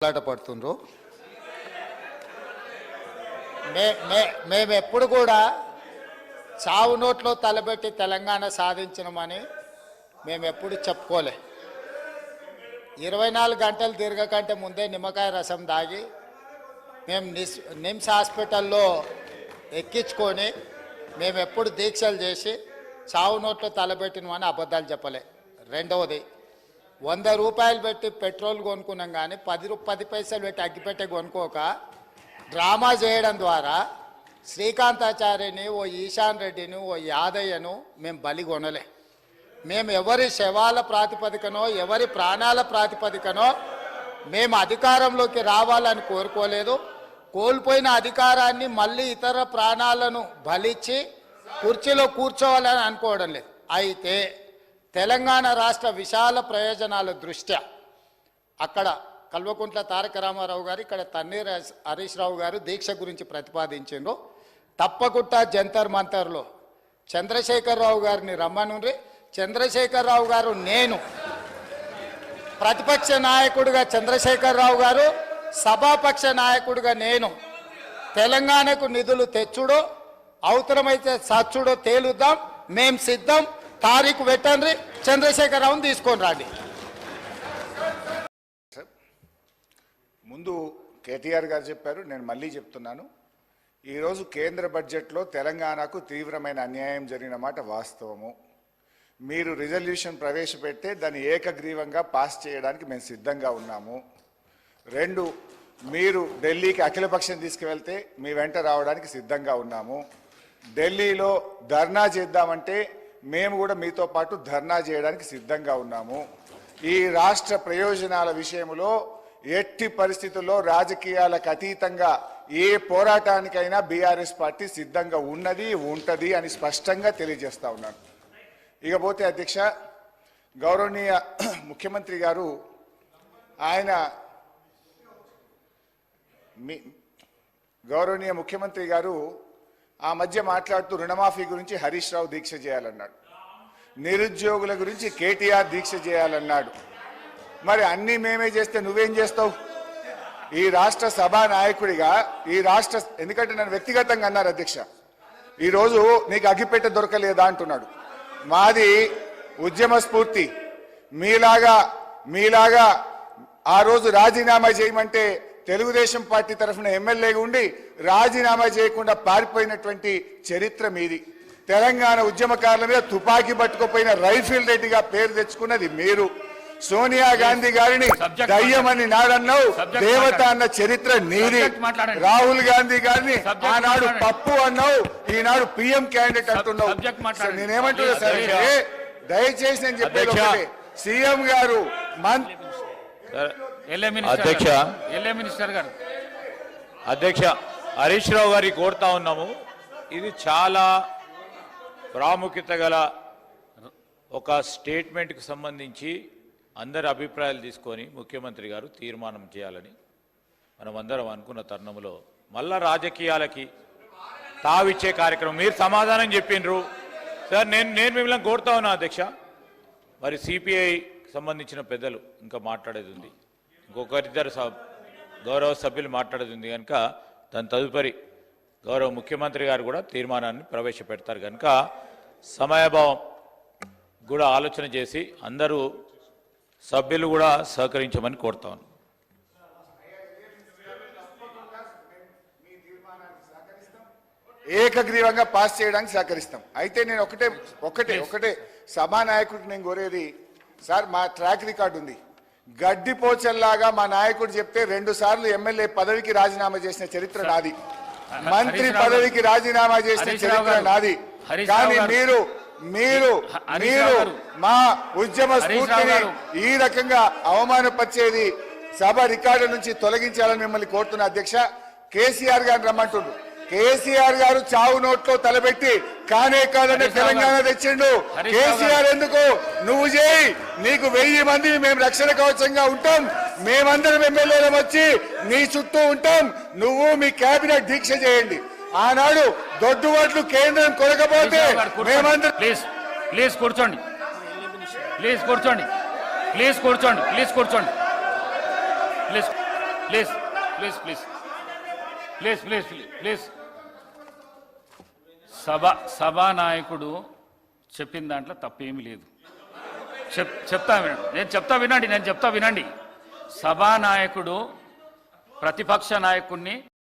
మాట్లాడపడుతుండ్రు. మేము ఎప్పుడు కూడా చావు నోట్లో తలబెట్టి తెలంగాణ సాధించినమని మేము ఎప్పుడు చెప్పుకోలే. 24 గంటలు తిరగకంటే ముందే నిమ్మకాయ రసం దాగి మేము నిమ్స్ హాస్పిటల్లో ఎక్కించుకొని మేము ఎప్పుడు దీక్షలు చేసి చావు నోట్లో తలబెట్టినమని అబద్ధాలు చెప్పలే. రెండవది, 100 రూపాయలు పెట్టి పెట్రోల్ కొనుక్కున్నాం కానీ 10 పైసలు పెట్టి అగ్గిపెట్టే కొనుక్కోక డ్రామా చేయడం ద్వారా శ్రీకాంతాచార్యని, ఓ ఈశాన్ రెడ్డిని, ఓ యాదయ్యను మేము బలి కొనలే. మేము ఎవరి శవాల ప్రాతిపదికనో ఎవరి ప్రాణాల ప్రాతిపదికనో మేము అధికారంలోకి రావాలని కోరుకోలేదు. కోల్పోయిన అధికారాన్ని మళ్ళీ ఇతర ప్రాణాలను బలిచ్చి కుర్చీలో కూర్చోవాలని అనుకోవడం లేదు. అయితే తెలంగాణ రాష్ట్ర విశాల ప్రయోజనాల దృష్ట్యా అక్కడ కల్వకుంట్ల తారక రామారావు గారు, ఇక్కడ తన్నీర్ హరీష్ రావు గారు దీక్ష గురించి ప్రతిపాదించారు. తప్పకుండా జంతర్ మంతర్లో చంద్రశేఖరరావు గారిని రమ్మనుండ్రి. చంద్రశేఖరరావు గారు, నేను ప్రతిపక్ష నాయకుడిగా చంద్రశేఖరరావు గారు, సభాపక్ష నాయకుడిగా నేను తెలంగాణకు నిధులు తెచ్చుడో అవసరమైతే సచ్చుడో తేలుద్దాం. మేం సిద్ధం. తారీఖు పెట్టండి, చంద్రశేఖరరావుని తీసుకొని రండి. ముందు కేటీఆర్ గారు చెప్పారు, నేను మళ్ళీ చెప్తున్నాను. ఈరోజు కేంద్ర బడ్జెట్లో తెలంగాణకు తీవ్రమైన అన్యాయం జరిగిన మాట వాస్తవము. మీరు రిజల్యూషన్ ప్రవేశపెడితే దాన్ని ఏకగ్రీవంగా పాస్ చేయడానికి మేము సిద్ధంగా ఉన్నాము. 2, మీరు ఢిల్లీకి అఖిలపక్షం తీసుకువెళ్తే మీ వెంట రావడానికి సిద్ధంగా ఉన్నాము. ఢిల్లీలో ధర్నా చేద్దామంటే మేము కూడా మీతో పాటు ధర్నా చేయడానికి సిద్ధంగా ఉన్నాము. ఈ రాష్ట్ర ప్రయోజనాల విషయంలో ఎట్టి పరిస్థితుల్లో రాజకీయాలకు అతీతంగా ఏ పోరాటానికైనా బీఆర్ఎస్ పార్టీ సిద్ధంగా ఉన్నది, ఉంటది అని స్పష్టంగా తెలియజేస్తా ఉన్నాను. ఇకపోతే అధ్యక్ష, గౌరవనీయ ముఖ్యమంత్రి గారు గౌరవనీయ ముఖ్యమంత్రి గారు ఆ మధ్య మాట్లాడుతూ రుణమాఫీ గురించి హరీష్ రావు దీక్ష చేయాలన్నాడు, నిరుద్యోగుల గురించి కేటీఆర్ దీక్ష చేయాలన్నాడు. మరి అన్నీ మేమే చేస్తే నువ్వేం చేస్తావు? ఈ రాష్ట్ర సభా నాయకుడిగా ఎందుకంటే నన్ను వ్యక్తిగతంగా అన్నారు అధ్యక్ష, ఈరోజు నీకు అగ్గిపెట్ట దొరకలేదా అంటున్నాడు. మాది ఉద్యమ స్ఫూర్తి. మీలాగా ఆ రోజు రాజీనామా చేయమంటే తెలుగుదేశం పార్టీ తరఫున ఎమ్మెల్యేగా ఉండి రాజీనామా చేయకుండా పారిపోయినటువంటి చరిత్ర మీది. తెలంగాణ ఉద్యమకారుల మీద తుపాకీ పట్టుకుపోయిన రైఫిల్ రెడ్డిగా పేరు తెచ్చుకున్నది మీరు. సోనియా గాంధీ గారిని దయ్యమని నాడన్నావు, దేవత అన్న చరిత్ర నీది. రాహుల్ గాంధీ గారిని ఆనాడు పప్పు అన్నావు, ఈనాడు పిఎం క్యాండిడేట్ అంటున్నావు. నేనేమంటున్నా సార్, దయచేసి నేను చెప్పేది సీఎం గారు అధ్యక్ష హరీష్ రావు గారికి కోరుతా ఉన్నాము. ఇది చాలా ప్రాముఖ్యత గల ఒక స్టేట్మెంట్కి సంబంధించి అందరి అభిప్రాయాలు తీసుకొని ముఖ్యమంత్రి గారు తీర్మానం చేయాలని మనం అందరం అనుకున్న తరుణంలో మళ్ళా రాజకీయాలకి తావిచ్చే కార్యక్రమం మీరు సమాధానం చెప్పిండ్రు సార్. నేను మిమ్మల్ని కోరుతా ఉన్నా అధ్యక్ష, మరి సిపిఐకి సంబంధించిన పెద్దలు ఇంకా మాట్లాడేది ఉంది, ఇంకొకరిద్దరు గౌరవ సభ్యులు మాట్లాడేది ఉంది కనుక దాని తదుపరి గౌరవ ముఖ్యమంత్రి గారు కూడా తీర్మానాన్ని ప్రవేశపెడతారు కనుక సమయభావం కూడా ఆలోచన చేసి అందరూ సభ్యులు కూడా సహకరించమని కోరుతా ఉన్నాను. ఏకగ్రీవంగా పాస్ చేయడానికి సహకరిస్తాం. అయితే నేను ఒకటే సభానాయకుడికి నేను కోరేది సార్, మా ట్రాక్ రికార్డు ఉంది. గడ్డిపోచల్లాగా మా నాయకుడు చెప్తే 2 సార్లు ఎమ్మెల్యే పదవికి రాజీనామా చేసిన చరిత్ర నాది, మంత్రి పదవికి రాజీనామా చేసిన చరిత్ర నాది. కానీ మీరు మా ఉద్యమ స్ఫూర్తిని ఈ రకంగా అవమానపరిచేది సభ రికార్డు నుంచి తొలగించాలని మిమ్మల్ని కోరుతున్నా అధ్యక్ష. కేసీఆర్ గారిని రమ్మంటుండ్రు. కేసీఆర్ గారు చావు నోట్లో తలబెట్టి కానే కాదని తెలంగాణ తెచ్చిండు. కేసీఆర్ ఎందుకు? నువ్వు చేయి, నీకు 1000 మంది మేము రక్షణ కవచంగా ఉంటాం. మేమందరం ఎమ్మెల్యేలం వచ్చి నీ చుట్టూ ఉంటాం. నువ్వు మీ కేబినెట్ దీక్ష చేయండి. ఆనాడు దొడ్డుబాట్లు కేంద్రం కొనకపోతే మేమందరం ప్లీజ్ కూర్చోండి. Please please please please please please సభానాయకుడు చెప్పిన దాంట్లో తప్పేమీ లేదు. చెప్తా వినండి. నేను చెప్తా వినండి. సభానాయకుడు ప్రతిపక్ష నాయకుడిని